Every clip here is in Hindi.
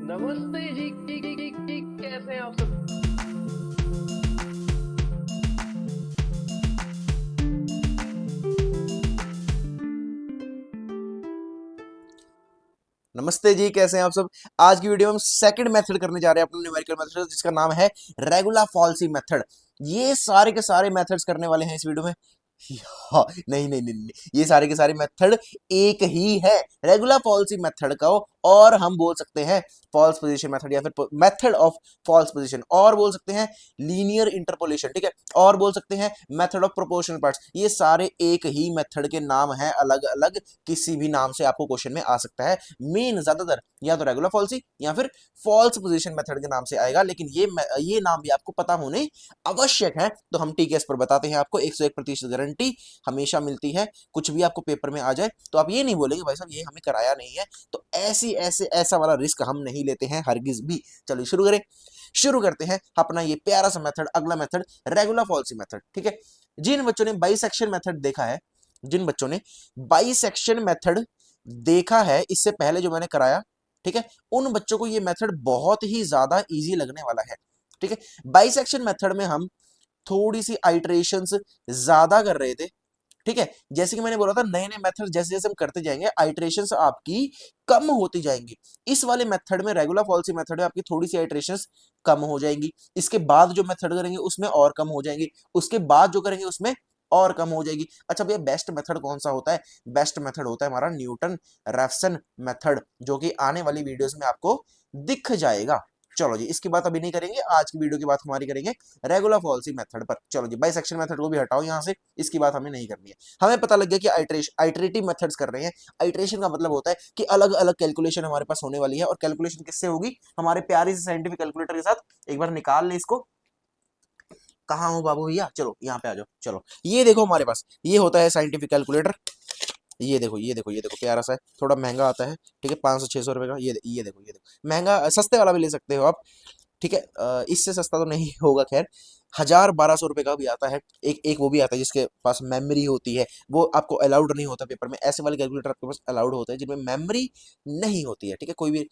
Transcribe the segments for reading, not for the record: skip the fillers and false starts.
नमस्ते जी, कैसे हैं आप सब? नमस्ते जी, कैसे हैं आप सब। आज की वीडियो में हम सेकंड मेथड करने जा रहे हैं अपने न्यूमेरिकल मेथड, जिसका नाम है रेगुलर फॉल्सी मेथड। ये सारे के सारे मेथड्स करने वाले हैं इस वीडियो में। हाँ, नहीं नहीं नहीं नहीं, ये सारे के सारे मेथड एक ही है, रेगुलर फॉल्सी मेथड का। और हम बोल सकते हैं फॉल्स पोजीशन मेथड, या फिर मेथड ऑफ फॉल्स पोजीशन, और बोल सकते हैं लीनियर इंटरपोलेशन, ठीक है, और बोल सकते हैं मेथड ऑफ प्रोपोर्शनल पार्ट्स। ये सारे एक ही मेथड के नाम हैं, अलग अलग किसी भी नाम से आपको क्वेश्चन में आ सकता है। मेन ज्यादातर या तो रेगुलर फॉल्सी या फिर फॉल्स पोजीशन मेथड के नाम से आएगा, लेकिन ये नाम भी आपको पता होने आवश्यक है। तो हम टीकेएस पर बताते हैं आपको 101% गारंटी हमेशा मिलती है। कुछ भी आपको पेपर में आ जाए तो आप ये नहीं बोलेंगे भाई साहब ये हमें कराया नहीं है, तो ऐसा वाला रिस्क हम नहीं लेते हैं हरगिज भी। चलिए शुरू करते हैं अपना ये प्यारा सा मेथड, अगला मेथड रेगुलर फॉल्सी मेथड, ठीक है। जिन बच्चों ने बाइसेक्शन मेथड देखा है, जिन बच्चों ने बाइसेक्शन मेथड देखा है इससे पहले जो मैंने कराया, ठीक है, उन बच्चों को ये मेथड बहुत ही ज्यादा इजी लगने वाला है, ठीक है। बाइसेक्शन मेथड में हम थोड़ी सी आइटरेशंस ज्यादा कर रहे थे, ठीक है। जैसे कि मैंने बोला था नए नए मेथड जैसे जैसे हम करते जाएंगे आइटरेशंस आपकी कम होती जाएंगी। इस वाले मेथड में, रेगुलर फॉल्सी मेथड में, आपकी थोड़ी सी आइटरेशंस कम हो जाएंगी। इसके बाद जो मेथड करेंगे उसमें और कम हो जाएंगी, उसके बाद जो करेंगे उसमें और कम हो जाएगी। अच्छा भैया बेस्ट मेथड कौन सा होता है? बेस्ट मेथड होता है हमारा न्यूटन रैफसन मेथड, जो कि आने वाली वीडियोस में आपको दिख जाएगा। चलो जी, इसकी बात अभी नहीं करेंगे, आज की वीडियो की बात हमारी करेंगे रेगुलर फॉल्सी मेथड पर। चलो जी, बाइसेक्शन मेथड को भी हटाओ यहां से, इसकी बात हमें नहीं करनी है। हमें पता लग गया कि आइटरेटिव मेथड्स कर रहे हैं। आइटरेशन का मतलब होता है कि अलग अलग कैलकुलेशन हमारे पास होने वाली है, और कैलकुलेशन किससे होगी? हमारे प्यारी से साइंटिफिक कैलकुलेटर के साथ। एक बार निकाल ले इसको। कहाँ हो बाबू भैया? चलो यहाँ पे आ जाओ। चलो ये देखो, हमारे पास ये होता है साइंटिफिक कैलकुलेटर। ये देखो प्यारा सा है, थोड़ा महंगा आता है, ठीक है, 500-600 रुपए का। ये देखो महंगा, सस्ते वाला भी ले सकते हो आप, ठीक है। इससे सस्ता तो नहीं होगा खैर, 1000-1200 रुपए का भी आता है। एक एक वो भी आता है जिसके पास मेमोरी होती है, वो आपको अलाउड नहीं होता पेपर में। ऐसे वाले कैलकुलेटर आपके पास अलाउड होते हैं जिनमें मेमोरी नहीं होती है, ठीक है। कोई भी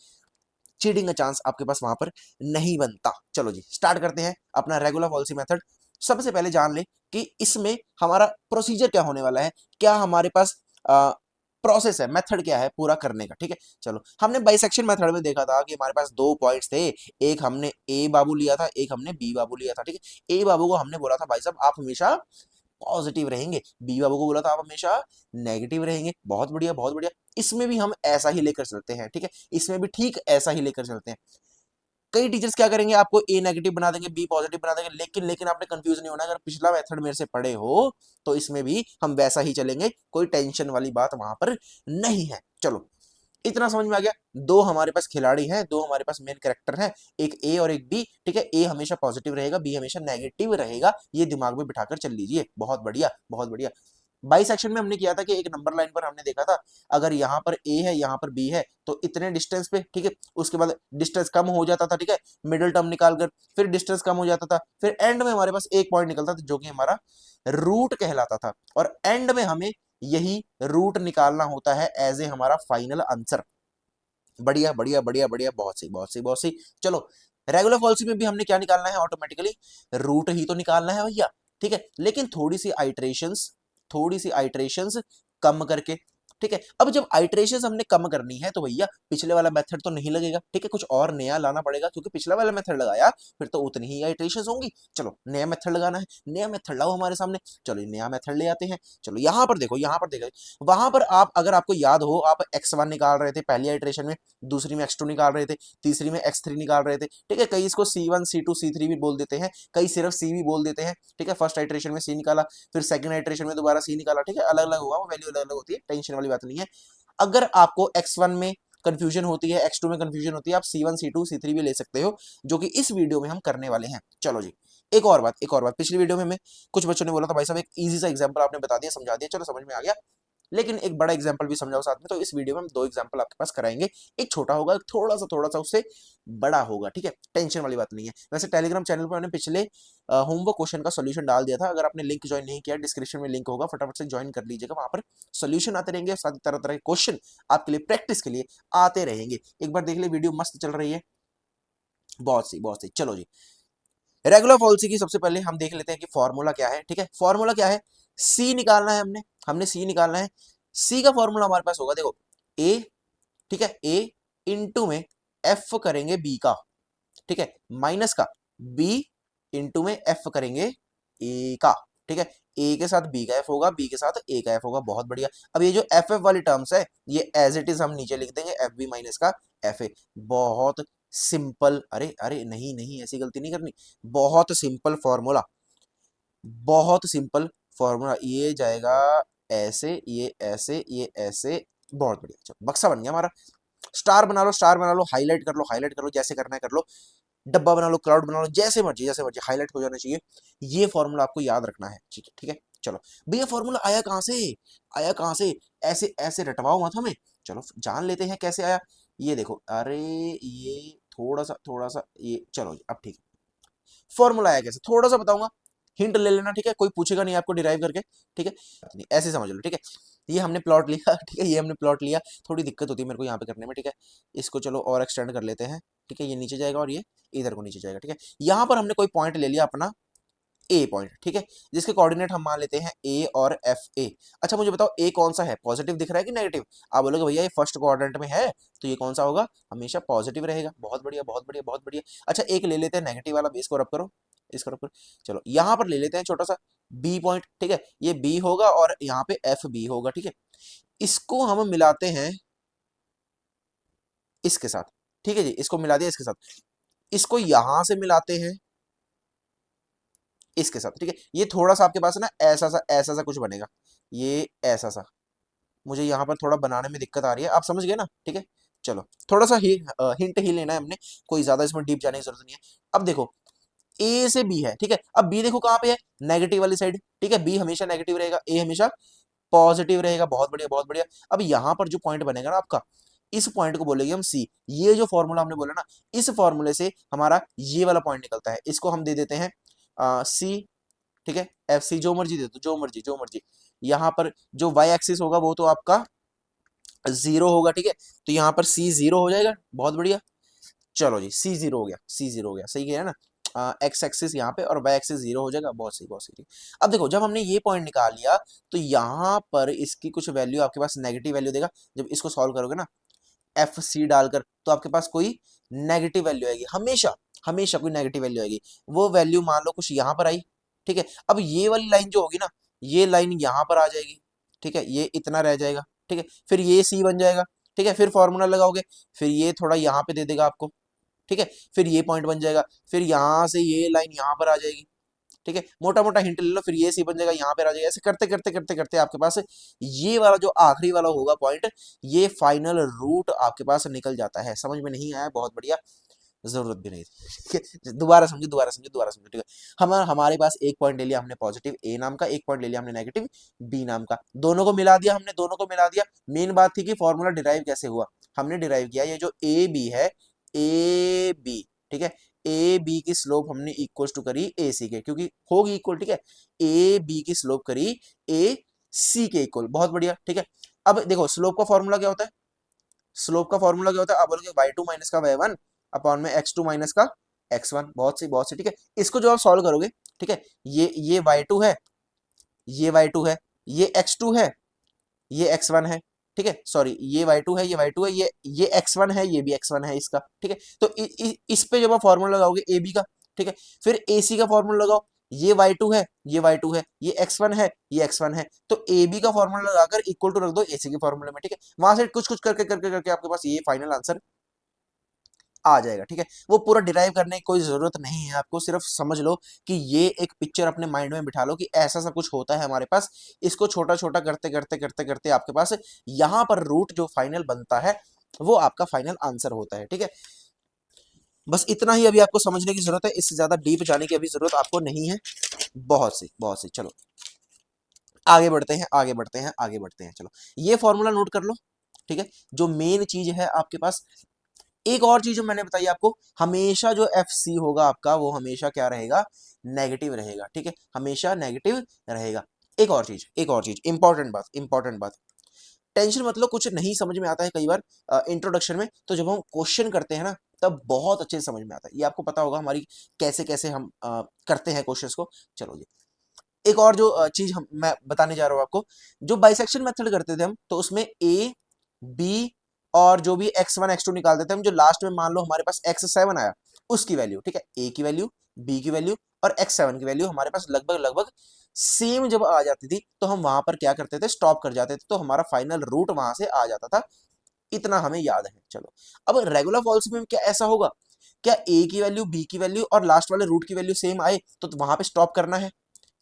चीटिंग का चांस आपके पास वहां पर नहीं बनता। चलो जी, स्टार्ट करते हैं अपना रेगुलर पॉलिसी मेथड। सबसे पहले जान ले कि इसमें हमारा प्रोसीजर क्या होने वाला है, क्या हमारे पास प्रोसेस है, मेथड क्या है पूरा करने का, ठीक है। चलो, हमने बाइसेक्शन मेथड में देखा था कि हमारे पास दो पॉइंट्स थे। एक हमने ए बाबू लिया था, एक हमने बी बाबू लिया था, ठीक है। ए बाबू को हमने बोला था भाई साहब आप हमेशा पॉजिटिव रहेंगे, बी बाबू को बोला था आप हमेशा नेगेटिव रहेंगे। बहुत बढ़िया बहुत बढ़िया। इसमें भी हम ऐसा ही लेकर चलते हैं, ठीक है। इसमें भी ठीक ऐसा ही लेकर चलते हैं। कई टीचर्स क्या करेंगे, आपको ए नेगेटिव बना देंगे, बी पॉजिटिव बना देंगे, लेकिन लेकिन आपने कंफ्यूज नहीं होना। अगर पिछला मेथड मेरे से पढ़े हो तो इसमें भी हम वैसा ही चलेंगे, कोई टेंशन वाली बात वहां पर नहीं है। चलो, इतना समझ में आ गया। दो हमारे पास खिलाड़ी हैं, दो हमारे पास मेन कैरेक्टर हैं, एक ए और एक बी, ठीक है। ए हमेशा पॉजिटिव रहेगा, बी हमेशा नेगेटिव रहेगा, ये दिमाग में बिठाकर चल लीजिए। बहुत बढ़िया बहुत बढ़िया। बाई सेक्शन में हमने किया था कि एक नंबर लाइन पर हमने देखा था, अगर यहाँ पर ए है यहाँ पर बी है तो इतने डिस्टेंस पे, ठीक है। उसके बाद डिस्टेंस कम हो जाता था, ठीक है, मिडिल टर्म निकालकर, फिर डिस्टेंस कम हो जाता था, फिर एंड में हमारे पास एक पॉइंट निकलता था जो कि हमारा रूट कहलाता था, और एंड में हमें यही रूट निकालना होता है एज ए हमारा फाइनल आंसर। बढ़िया बढ़िया बढ़िया बढ़िया, बहुत सही बहुत सही बहुत सही। चलो, रेगुलर फॉल्सी में भी हमने क्या निकालना है? ऑटोमेटिकली रूट ही तो निकालना है भैया, ठीक है। लेकिन थोड़ी सी आइटरेशंस कम करके, ठीक है। अब जब आइटरेशंस हमने कम करनी है तो भैया पिछले वाला मेथड तो नहीं लगेगा, ठीक है, कुछ और नया लाना पड़ेगा, क्योंकि पिछला वाला मेथड लगाया फिर तो उतनी ही आइटरेशंस होंगी। चलो, नया मेथड लगाना है, नया मेथड लाओ हमारे सामने। चलो, नया मेथड ले आते हैं। चलो, यहाँ पर देखो, वहां पर आप, अगर आपको याद हो, आप x1 निकाल रहे थे पहली आइटरेशन में, दूसरी में x2 निकाल रहे थे, तीसरी में x3 निकाल रहे थे, ठीक है। कई इसको C1 C2 C3 भी बोल देते हैं, कई सिर्फ C भी बोल देते हैं, ठीक है। फर्स्ट आइटरेशन में C निकाला, फिर सेकंड आइटरेशन में दोबारा C निकाला, ठीक है। अलग अलग होगा, वो वैल्यू अलग अलग होती है, टेंशन वाली बात नहीं है। अगर आपको x1 में कंफ्यूजन होती है, x2 में कंफ्यूजन होती है, आप C1 C2 C3 भी ले सकते हो, जो कि इस वीडियो में हम करने वाले हैं। चलो जी, एक और बात, पिछली वीडियो में हमें कुछ बच्चों ने बोला था भाई साहब एक इजी सा एग्जांपल आपने बता दिया, समझा दिया, चलो समझ में आ गया। लेकिन एक बड़ा एग्जाम्पल भी समझाओ साथ में, तो इस वीडियो में हम 2 एग्जाम्पल आपके पास कराएंगे। एक छोटा होगा, थोड़ा सा उससे बड़ा होगा, ठीक है, टेंशन वाली बात नहीं है। वैसे टेलीग्राम चैनल पर मैंने पिछले होमवर्क क्वेश्चन का सोल्यूशन डाल दिया था, अगर आपने लिंक ज्वाइन नहीं किया डिस्क्रिप्शन में लिंक होगा, फटाफट से ज्वाइन कर लीजिएगा, वहां पर सोल्यूशन आते रहेंगे, साथ तरह तरह के क्वेश्चन आपके लिए प्रैक्टिस के लिए आते रहेंगे। एक बार देख ले, वीडियो मस्त चल रही है, बहुत सी। चलो जी, रेगुलर पॉलिसी की सबसे पहले हम देख लेते हैं कि फॉर्मूला क्या है, ठीक है। फॉर्मूला क्या है, सी निकालना है हमने सी निकालना है। सी का फॉर्मूला हमारे पास होगा, देखो ए, ठीक है, ए इंटू में एफ करेंगे बी का, ठीक है, माइनस का बी इंटू में एफ करेंगे ए का, ठीक है। ए के साथ बी का एफ होगा, बी के साथ ए का एफ होगा, बहुत बढ़िया। अब ये जो एफ एफ वाली टर्म्स है ये एज इट इज हम नीचे लिख देंगे, एफ बी माइनस का एफ ए। बहुत सिंपल, अरे अरे नहीं नहीं, ऐसी गलती नहीं करनी, बहुत सिंपल फॉर्मूला, बहुत सिंपल फॉर्मूला। ये जाएगा ऐसे, ये ऐसे, ये ऐसे, बहुत बढ़िया। चलो बक्सा बन गया हमारा। स्टार बना लो, स्टार बना लो, हाईलाइट कर लो, हाईलाइट कर लो, जैसे करना है कर लो, डब्बा बना लो, क्लाउड बना लो, जैसे मर्जी हाईलाइट हो जाना चाहिए। ये फॉर्मूला आपको याद रखना है, ठीक है, ठीक है। चलो भैया फॉर्मूला आया कहां से, आया कहां से, ऐसे ऐसे रटवाओ मत हमें, चलो जान लेते हैं कैसे आया। ये देखो, अरे ये थोड़ा सा ये, चलो जी अब ठीक है। फॉर्मूला आया कैसे, थोड़ा सा बताऊंगा, हिंट ले लेना, ठीक है, कोई पूछेगा नहीं आपको डिराइव करके, ठीक है, ऐसे समझ लो, ठीक है। ये हमने प्लॉट लिया, ठीक है, ये हमने प्लॉट लिया, थोड़ी दिक्कत होती है मेरे को यहाँ पे करने में, ठीक है। इसको चलो और एक्सटेंड कर लेते हैं, ठीक है, ये नीचे जाएगा और ये इधर को नीचे जाएगा, ठीक है। यहाँ पर हमने कोई पॉइंट ले लिया अपना ए पॉइंट, ठीक है, जिसके कोऑर्डिनेट हम मान लेते हैं ए और एफ ए। अच्छा मुझे बताओ ए कौन सा है, पॉजिटिव दिख रहा है कि नेगेटिव? आप बोलोगे भैया ये फर्स्ट क्वाड्रेंट में है, तो ये कौन सा होगा, हमेशा पॉजिटिव रहेगा, बहुत बढ़िया बहुत बढ़िया बहुत बढ़िया। अच्छा एक ले लेते हैं नेगेटिव वाला, इसको रब करो, इसको रब करो। चलो यहाँ पर ले लेते हैं छोटा सा बी पॉइंट, ठीक है, ये बी होगा और यहाँ पे एफ बी होगा, ठीक है। इसको हम मिलाते हैं इसके साथ, ठीक है जी, इसको मिला दिया इसके साथ, इसको यहां से मिलाते हैं इसके साथ, ठीक है। ये थोड़ा सा आपके पास है ना, ऐसा सा कुछ बनेगा, ये ऐसा सा, मुझे यहाँ पर थोड़ा बनाने में दिक्कत आ रही है, आप समझ गए ना, ठीक है। चलो थोड़ा सा हिंट ही लेना है हमने, कोई ज्यादा इसमें डीप जाने की जरूरत नहीं है। अब देखो ए से बी है, ठीक है, अब बी देखो कहाँ पे है, नेगेटिव वाली साइड, ठीक है, बी हमेशा नेगेटिव रहेगा, ए हमेशा पॉजिटिव रहेगा, बहुत बढ़िया बहुत बढ़िया। अब यहाँ पर जो पॉइंट बनेगा ना आपका, इस पॉइंट को बोलेंगे हम सी। ये जो फॉर्मूला हमने बोला ना, इस फॉर्मूले से हमारा ये वाला पॉइंट निकलता है, इसको हम दे देते हैं सी, ठीक है, एफ सी, जो मर्जी दे दो, जो मर्जी। यहाँ पर जो वाई एक्सिस होगा वो तो आपका 0 होगा, ठीक है, तो यहाँ पर सी 0 हो जाएगा, बहुत बढ़िया। चलो जी सी 0 हो गया, सी 0 हो गया, सही है ना, एक्स एक्सिस यहाँ पे और वाई एक्सिस 0 हो जाएगा, बहुत सही बहुत सही, ठीक। अब देखो जब हमने ये पॉइंट निकाल लिया, तो यहाँ पर इसकी कुछ वैल्यू आपके पास नेगेटिव वैल्यू देगा, जब इसको सॉल्व करोगे ना एफ सी डालकर, तो आपके पास कोई नेगेटिव वैल्यू आएगी, हमेशा हमेशा कोई नेगेटिव वैल्यू आएगी। वो वैल्यू मान लो कुछ यहाँ पर आई, ठीक है। अब ये वाली लाइन जो होगी ना, ये लाइन यहाँ पर आ जाएगी, ठीक है, ये इतना रह जाएगा, ठीक है, फिर ये सी बन जाएगा, ठीक है, फिर फॉर्मूला लगाओगे, फिर ये थोड़ा यहाँ पे दे देगा आपको, ठीक है, फिर ये पॉइंट बन जाएगा, फिर यहाँ से ये लाइन यहाँ पर आ जाएगी, ठीक है, मोटा मोटा हिंट ले लो, फिर ये सी बन जाएगा, यहाँ पे आ जाएगा, ऐसे करते करते करते करते आपके पास ये वाला जो आखिरी वाला होगा पॉइंट, ये फाइनल रूट आपके पास निकल जाता है। समझ में नहीं आया, बहुत बढ़िया, जरूरत भी नहीं थी, ठीक है, दोबारा समझो दोबारा समझो दोबारा समझो, ठीक है। हमारे पास एक पॉइंट ले लिया हमने पॉजिटिव ए नाम का, एक पॉइंट ले लिया हमने नेगेटिव बी नाम का, दोनों को मिला दिया हमने, दोनों को मिला दिया। मेन बात थी कि फॉर्मूला डिराइव कैसे हुआ, हमने डिराइव किया ये जो ए बी है, ए बी, ठीक है, ए बी की स्लोप हमने इक्वल टू करी ए सी के, क्योंकि होगी इक्वल, ठीक है, ए बी की स्लोप करी ए सी के इक्वल, बहुत बढ़िया, ठीक है। अब देखो स्लोप का फॉर्मूला क्या होता है, स्लोप का फॉर्मूला क्या होता है, आप बोलोगे y2 माइनस का y1 अपॉन में x2 माइनस का x1, बहुत सी, ठीक है। इसको जो आप सॉल्व करोगे, ठीक है, ये y2 है, ये y2 है, ये x2 है, ये x1 है, ठीक है, सॉरी ये y2 है, ये y2 है, ये x1 है, ये भी x1 है इसका, ठीक है। तो इस पे जब आप फॉर्मूला लगाओगे ए बी का, ठीक है, फिर ए सी का फॉर्मूला लगाओ, ये y2 है, ये y2 है, ये x1 है, ये x1 है, तो ए बी का फॉर्मूला लगाकर इक्वल टू रख दो ए सी के फॉर्मूले में, ठीक है। वहां से कुछ कुछ करके करके करके आपके पास ये फाइनल आंसर आ जाएगा, ठीक है। वो पूरा डिराइव करने की कोई जरूरत नहीं है आपको, सिर्फ समझ लो कि ये एक पिक्चर अपने माइंड में बिठा लो कि ऐसा सा कुछ होता है हमारे पास, इसको छोटा छोटा करते करते करते करते आपके पास यहाँ पर रूट जो फाइनल बनता है वो आपका फाइनल आंसर होता है, ठीक है। बस इतना ही अभी आपको समझने की जरूरत है, इससे ज्यादा डीप जाने की अभी जरूरत आपको नहीं है, बहुत सी। चलो आगे बढ़ते हैं, आगे बढ़ते हैं, आगे बढ़ते हैं। चलो ये फॉर्मूला नोट कर लो, ठीक है। जो मेन चीज है आपके पास, एक और चीज जो मैंने बताई आपको, हमेशा जो एफ सी होगा आपका वो हमेशा क्या रहेगा, नेगेटिव रहेगा, ठीक है, हमेशा नेगेटिव रहेगा। एक और चीज, एक और चीज, इंपॉर्टेंट बात, इंपॉर्टेंट बात, टेंशन मतलब कुछ नहीं समझ में आता है कई बार इंट्रोडक्शन में, तो जब हम क्वेश्चन करते हैं ना तब बहुत अच्छे से समझ में आता है। ये आपको पता होगा हमारी कैसे कैसे हम करते हैं क्वेश्चंस को। चलो जी, एक और जो चीज हम मैं बताने जा रहा हूं आपको, जो बाइसेक्शन मेथड करते थे हम, तो उसमें ए बी और जो भी x1 x2 निकाल देते हैं हम, जो लास्ट में मान लो हमारे पास x7 आया, उसकी वैल्यू, ठीक है, a की वैल्यू, b की वैल्यू और x7 की वैल्यू हमारे पास लगभग लगभग सेम जब आ जाती थी, तो हम वहां पर क्या करते थे, स्टॉप कर जाते थे, तो हमारा फाइनल रूट वहां से आ जाता था। इतना हमें याद है। चलो अब रेगुलर फॉल्स में क्या ऐसा होगा, क्या a की वैल्यू, b की वैल्यू और लास्ट वाले रूट की वैल्यू सेम आए तो वहां पे स्टॉप करना है?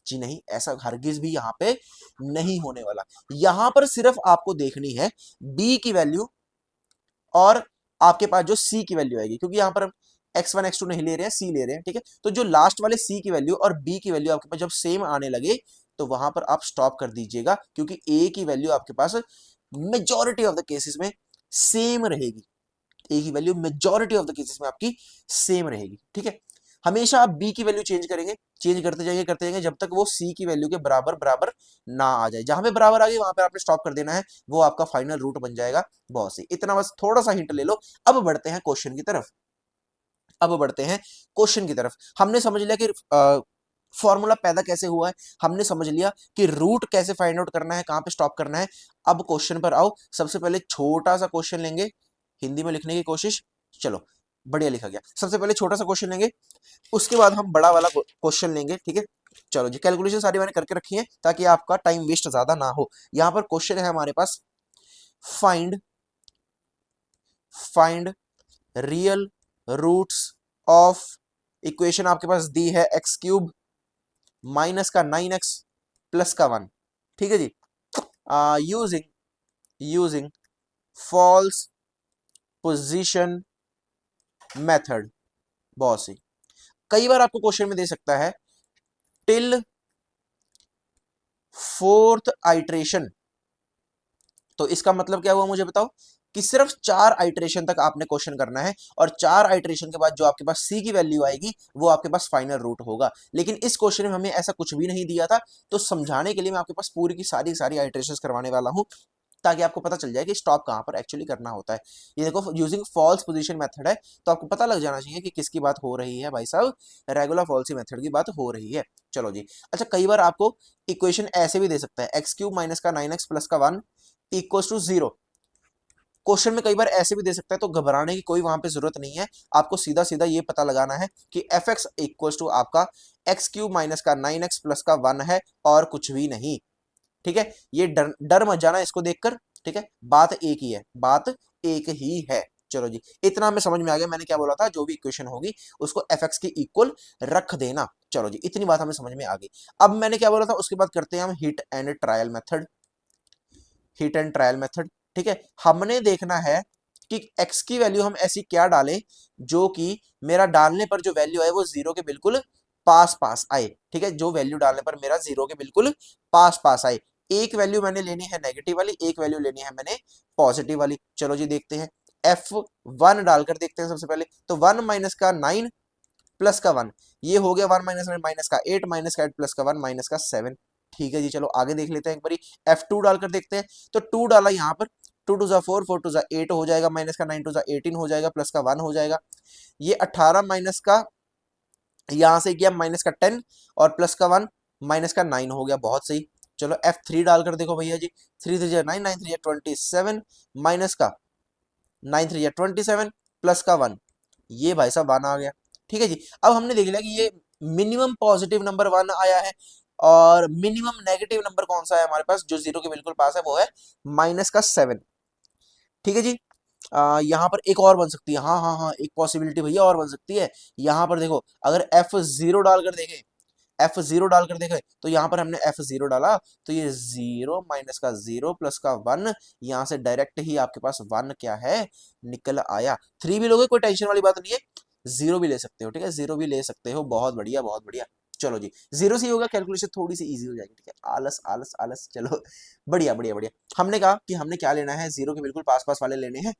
जी नहीं, ऐसा हरगिज भी यहाँ पे नहीं होने वाला। यहां पर सिर्फ आपको देखनी है b की वैल्यू और आपके पास जो c की वैल्यू आएगी, क्योंकि यहां पर हम x1 x2 नहीं ले रहे हैं, c ले रहे हैं, ठीक है। तो जो लास्ट वाले c की वैल्यू और b की वैल्यू आपके पास जब सेम आने लगे तो वहां पर आप स्टॉप कर दीजिएगा, क्योंकि a की वैल्यू आपके पास मेजॉरिटी ऑफ द केसेस में सेम रहेगी। ए की value majority of the cases में आपकी सेम रहेगी, ठीक है। हमेशा आप बी की वैल्यू चेंज करेंगे, चेंज करते जाएंगे जब तक वो सी की वैल्यू के बराबर बराबर ना आ जाए। जहां पे बराबर आ गई वहां पे आपने स्टॉप कर देना है, वो आपका फाइनल रूट बन जाएगा। बहुत सही, इतना बस थोड़ा सा हिंट ले लो। अब बढ़ते हैं क्वेश्चन की तरफ, अब बढ़ते हैं क्वेश्चन की तरफ। हमने समझ लिया कि फॉर्मूला पैदा कैसे हुआ है, हमने समझ लिया कि रूट कैसे फाइंड आउट करना है, कहां पे स्टॉप करना है। अब क्वेश्चन पर आओ। सबसे पहले छोटा सा क्वेश्चन लेंगे, हिंदी में लिखने की कोशिश। चलो बढ़िया लिखा गया। सबसे पहले छोटा सा क्वेश्चन लेंगे, उसके बाद हम बड़ा वाला क्वेश्चन लेंगे, ठीक है। चलो जी, कैलकुलेशन सारी मैंने करके रखी है ताकि आपका टाइम वेस्ट ज्यादा ना हो। यहां पर क्वेश्चन है हमारे पास, find find real roots of equation आपके पास दी है x³ माइनस का 9x प्लस का 1, ठीक है जी। Using using false position method. बहुत सी, कई बार आपको क्वेश्चन में दे सकता है टिल फोर्थ आइट्रेशन, तो इसका मतलब क्या हुआ मुझे बताओ, कि सिर्फ 4 आइट्रेशन तक आपने क्वेश्चन करना है और 4 आइट्रेशन के बाद जो आपके पास सी की वैल्यू आएगी वो आपके पास फाइनल रूट होगा। लेकिन इस क्वेश्चन में हमें ऐसा कुछ भी नहीं दिया था, तो समझाने के लिए मैं आपके पास पूरी की सारी आइट्रेशन करवाने वाला हूं, ताकि आपको पता चल जाए कि स्टॉप कहां पर एक्चुअली करना होता है। ये देखो, यूजिंग फॉल्स पोजीशन मेथड है, तो आपको पता लग जाना चाहिए कि किसकी बात हो रही है भाई साहब, रेगुलर फॉल्सी मेथड की बात हो रही है। चलो जी, अच्छा कई बार आपको इक्वेशन ऐसे भी दे सकता है, x³ माइनस का 9x प्लस का 1 इक्वल टू 0। क्वेश्चन में कई बार ऐसे भी दे सकता है, तो घबराने की कोई वहां पे जरूरत नहीं है। आपको सीधा सीधा ये पता लगाना है कि एफ एक्स इक्वल टू आपका x³ माइनस का 9x प्लस का 1 है और कुछ भी नहीं, ठीक है। ये डर डर मत जाना इसको देखकर, ठीक है, बात एक ही है, बात एक ही है। चलो जी, इतना हमें समझ में आ गया, मैंने क्या बोला था, जो भी इक्वेशन होगी उसको एफ एक्स की इक्वल रख देना। चलो जी, इतनी बात हमें समझ में आ गई। अब मैंने क्या बोला था, उसके बाद करते हैं हम hit and trial method, hit and trial method, ठीक है। हमने देखना है कि x की वैल्यू हम ऐसी क्या डालें जो कि मेरा डालने पर जो वैल्यू है वो 0 के बिल्कुल पास पास आए, ठीक है, जो वैल्यू डालने पर मेरा 0 के बिल्कुल पास पास आए। एक वैल्यू मैंने लेनी है नेगेटिव वाली, एक वैल्यू लेनी है मैंने पॉजिटिव वाली। चलो जी देखते हैं, f1 डालकर देखते हैं सबसे पहले। तो 1 माइनस का 9 प्लस का 1, ये हो गया 1 माइनस माइनस का 8 माइनस का 8 प्लस का 1 माइनस का 7। ठीक है जी, चलो आगे देख लेते हैं एक बारी। f2 डालकर देखते हैं, तो 2 डाला यहाँ पर, 2 टू 4 4 टू 8 हो जाएगा, माइनस का 9 टू 18 हो जाएगा, प्लस का 1 हो जाएगा। ये 18 माइनस का यहां से गया माइनस का 10 और प्लस का 1 माइनस का 9 हो गया। बहुत सही। चलो f3 डालकर देखो भैया जी, 3 3 9 9 3 27 माइनस का 9 3 27 प्लस का 1, ये भाई साहब 1 आ गया। ठीक है जी, अब हमने देख लिया कि ये मिनिमम पॉजिटिव नंबर 1 आया है और मिनिमम नेगेटिव नंबर कौन सा है हमारे पास जो 0 के बिल्कुल पास है, वो है माइनस का 7। ठीक है जी, यहाँ पर एक और बन सकती है, हाँ हाँ हाँ, एक पॉसिबिलिटी भैया और बन सकती है। यहाँ पर देखो, अगर f0 डालकर देखें, f0 डालकर देखें, तो यहाँ पर हमने f0 डाला, तो ये 0 माइनस का 0 प्लस का 1, यहाँ से डायरेक्ट ही आपके पास 1 क्या है, निकल आया। 3 भी लोगे, कोई टेंशन वाली बात नहीं है, 0 भी ले सकते हो, ठीक है, 0 भी ले सकते हो। बहुत बढ़िया, बहुत बढ़िया। चलो जी, जीरो से होगा कैलकुलेशन थोड़ी सी इजी हो जाएगी, ठीक है। आलस आलस आलस, चलो बढ़िया बढ़िया बढ़िया। हमने कहा कि हमने क्या लेना है, जीरो के बिल्कुल पास पास वाले लेने हैं,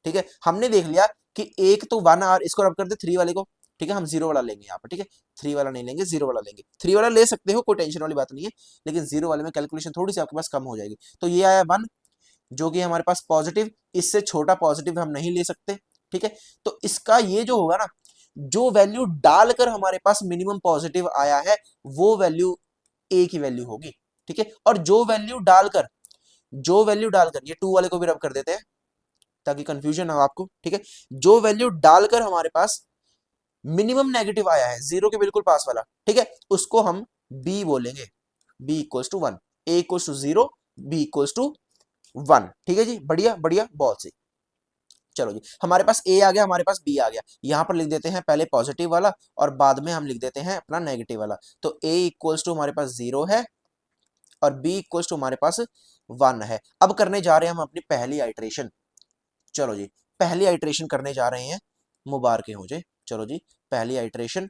ठीक है। हमने देख लिया कि एक तो वन, और इसको रब कर दे थ्री वाले को, ठीक है। हम जीरो वाला लेंगे यहाँ पर, ठीक है। थ्री वाला नहीं लेंगे, जीरो वाला लेंगे। थ्री वाला ले सकते हो, कोई टेंशन वाली बात नहीं है, लेकिन जीरो वाले में कैलकुलेशन थोड़ी सी आपके पास कम हो जाएगी। तो ये आया वन, जो कि हमारे पास पॉजिटिव, इससे छोटा पॉजिटिव हम नहीं ले सकते, ठीक है। तो इसका ये जो होगा ना, जो वैल्यू डालकर हमारे पास मिनिमम पॉजिटिव आया है, वो वैल्यू ए की वैल्यू होगी, ठीक है। और जो वैल्यू डालकर ये टू वाले को भी रब कर देते हैं ताकि कंफ्यूजन ना हो आपको, ठीक है। जो वैल्यू डालकर हमारे पास मिनिमम नेगेटिव आया है, जीरो के बिल्कुल पास वाला, ठीक है, उसको हम बी बोलेंगे। B equals to one, A equals to zero, B equals to one, ठीक है जी। बढ़िया बढ़िया, बहुत सही। चलो जी, हमारे पास ए आ गया, हमारे पास बी आ गया। यहां पर लिख देते हैं पहले पॉजिटिव वाला और बाद में हम लिख देते हैं अपना नेगेटिव वाला। तो ए इक्वल्स टू हमारे पास जीरो है और बी इक्वल्स टू हमारे पास वन है। अब करने जा रहे हैं हम अपनी पहली आइट्रेशन। चलो जी, पहली आइट्रेशन करने जा रहे हैं, मुबारक हो मुझे। चलो जी, पहली आइट्रेशन,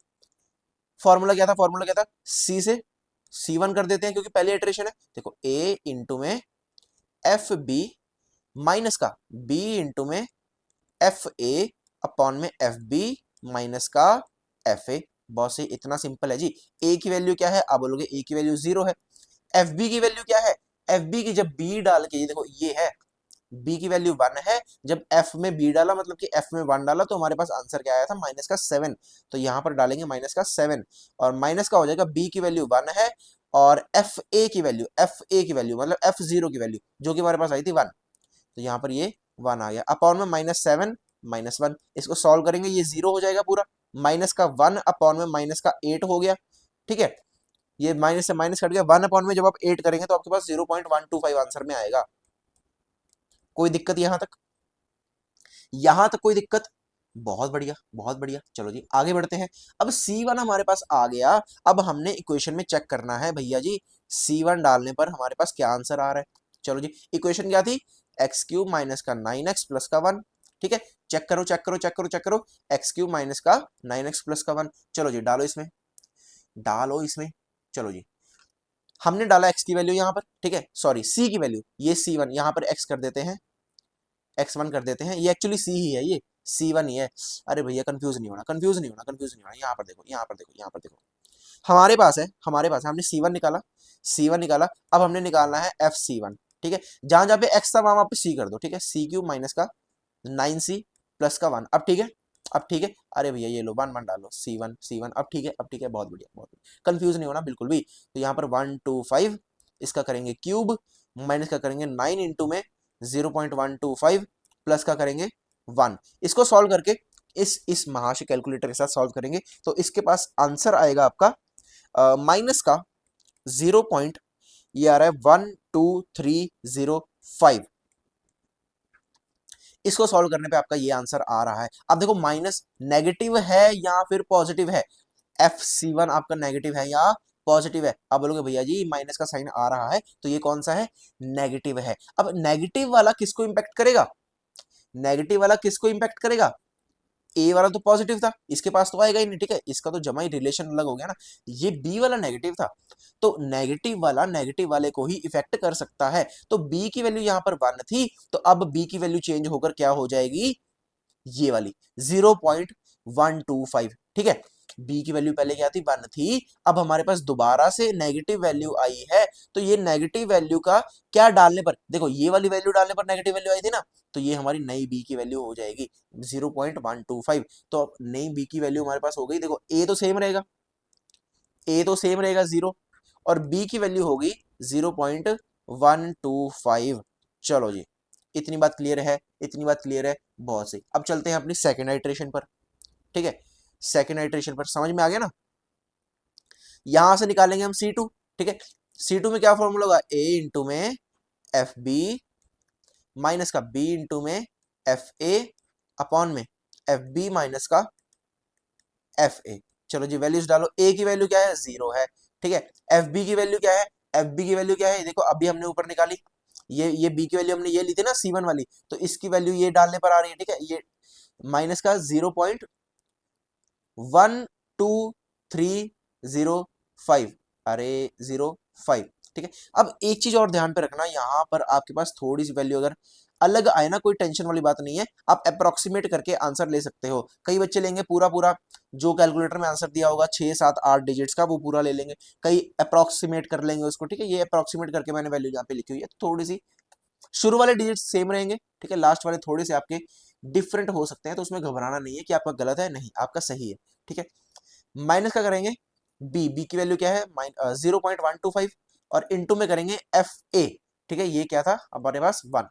फॉर्मूला क्या था, फॉर्मूला क्या था, सी से सी वन कर देते हैं क्योंकि पहली आइट्रेशन है। देखो ए इंटू में एफ बी माइनस का बी इंटू में एफ ए अपॉन में एफ बी माइनस का एफ ए। बहुत सही, इतना सिंपल है जी। ए की वैल्यू क्या है, आप बोलोगे ए की वैल्यू जीरो है। एफ बी की वैल्यू क्या है, एफ बी की जब बी डाल के, ये देखो ये है, बी की वैल्यू वन है, जब एफ में बी डाला मतलब कि एफ में वन डाला, तो हमारे पास आंसर क्या आया था, माइनस का सेवन। तो यहां पर डालेंगे माइनस का सेवन और माइनस का हो जाएगा, बी की वैल्यू वन है और एफ ए की वैल्यू मतलब एफ जीरो की वैल्यू जो कि हमारे पास आई थी वन, तो यहाँ पर ये वन आ गया। अपॉन में माइनस सेवन माइनस वन, इसको सॉल्व करेंगे ये जीरो हो जाएगा पूरा। माइनस का वन अपॉन में माइनस का एट हो गया, ठीक है। ये माइनस से माइनस कट गया, वन अपॉन में जब आप एट करेंगे तो आपके पास 0.125 आंसर में आएगा। कोई दिक्कत यहां तक, यहां तक कोई दिक्कत? बहुत बढ़िया बहुत बढ़िया। चलो जी, आगे बढ़ते हैं। अब C1 हमारे पास आ गया। अब हमने इक्वेशन में चेक करना है भैया जी, C1 डालने पर हमारे पास क्या आंसर आ रहा है। चलो जी, इक्वेशन क्या थी, एक्स क्यूब माइनस का 9x प्लस का 1, ठीक है। चेक करो चेक करो चेक करो चेक करो, एक्स क्यूब माइनस का 9x प्लस का 1। चलो जी, डालो इसमें, डालो इसमें। चलो जी, हमने डाला x की वैल्यू यहाँ पर, ठीक है, सॉरी c की वैल्यू, ये C1 यहाँ पर x कर देते हैं, x1 कर देते हैं। ये एक्चुअली c ही है, ये C1 ही है। अरे भैया कंफ्यूज नहीं होना, कंफ्यूज नहीं होना, कंफ्यूज नहीं होना। यहाँ पर देखो, यहाँ पर देखो, यहाँ पर देखो, हमारे पास है, हमारे पास है, हमने C1 निकाला, C1 निकाला। अब हमने निकालना है FC1, ठीक है। जहां जहां पे x था वहां पे c कर दो, ठीक है। c क्यूब माइनस का 9c प्लस का 1। अब ठीक है, अब ठीक है। अरे भैया ये लो, वन वन डालो, C1 अब ठीक है, अब ठीक है, बहुत बढ़िया बहुत बढ़िया। कंफ्यूज नहीं होना बिल्कुल भी। तो यहाँ पर 125, इसका करेंगे क्यूब, माइनस का करेंगे 9 इंटू में 0.125 प्लस का करेंगे 1। इसको सॉल्व करके इस महाशय कैलकुलेटर के साथ सॉल्व करेंगे तो इसके पास आंसर आएगा आपका माइनस का 0. ये आ रहा है 12305। इसको सॉल्व करने पे आपका ये आंसर आ रहा है। अब देखो माइनस नेगेटिव है या फिर पॉजिटिव है, FC1 आपका नेगेटिव है या पॉजिटिव है। अब बोलोगे भैया जी माइनस का साइन आ रहा है तो ये कौन सा है, नेगेटिव है। अब नेगेटिव वाला किसको इंपैक्ट करेगा, नेगेटिव वाला किसको इंपैक्ट करेगा, ए वाला तो पॉजिटिव था, इसके पास तो आएगा ही नहीं, ठीक है। इसका तो जमा ही रिलेशन अलग हो गया ना। ये बी वाला नेगेटिव था, तो नेगेटिव वाला नेगेटिव वाले को ही इफेक्ट कर सकता है। तो बी की वैल्यू यहाँ पर वन थी, तो अब बी की वैल्यू चेंज होकर क्या हो जाएगी, ये वाली 0.125, ठीक है। बी की वैल्यू पहले क्या थी, वन थी, अब हमारे पास दोबारा से नेगेटिव वैल्यू आई है। तो ये नेगेटिव वैल्यू का क्या डालने पर, देखो ये वाली वैल्यू डालने पर नेगेटिव वैल्यू आई थी ना, तो ये हमारी नई बी की वैल्यू हो जाएगी 0.125। तो अब नई बी की वैल्यू हमारे पास हो गई, देखो ए तो सेम रहेगा, ए तो सेम रहेगा 0, और बी की वैल्यू होगी 0.125। चलो जी, इतनी बात क्लियर है, इतनी बात क्लियर है, बहुत सही। अब चलते हैं अपनी सेकेंड आइट्रेशन पर, ठीक है। सेकेंड आइट्रेशन पर समझ में आ गया ना, यहां से निकालेंगे हम C2, ठीक है। C2 में क्या फॉर्मूला होगा, a इंटू में एफ बी माइनस का b इंटू में एफ ए अपॉन में एफ बी माइनस का एफ ए। चलो जी, वैल्यूज डालो, a की वैल्यू क्या है, 0 है, ठीक है। एफ बी की वैल्यू क्या है, एफ बी की वैल्यू क्या है, देखो अभी हमने ऊपर निकाली, ये b की वैल्यू हमने ये ली थी ना C1 वाली, तो इसकी वैल्यू ये डालने पर आ रही है, ठीक है। ये माइनस का 0.1230 0.05, अरे 0.5, ठीक है। अब एक चीज और ध्यान पे रखना, यहाँ पर आपके पास थोड़ी सी वैल्यू अगर अलग आए ना, कोई टेंशन वाली बात नहीं है, आप अप्रोक्सीमेट करके आंसर ले सकते हो। कई बच्चे लेंगे पूरा पूरा जो कैलकुलेटर में आंसर दिया होगा 6 7 8 डिजिट्स का, वो पूरा ले लेंगे। कई अप्रोक्सीमेट कर लेंगे उसको, ठीक है। ये अप्रोक्सीमेट करके मैंने वैल्यू यहाँ पे लिखी हुई है, तो थोड़ी सी शुरू वाले डिजिट सेम रहेंगे, ठीक है, लास्ट वाले थोड़े से आपके डिफरेंट हो सकते हैं, तो उसमें घबराना नहीं है कि आपका गलत है, नहीं, आपका सही है, ठीक है। माइनस का करेंगे बी की वैल्यू क्या है 0.125, और इंटू में करेंगे एफ ए, ठीक है, ये क्या था हमारे पास 1,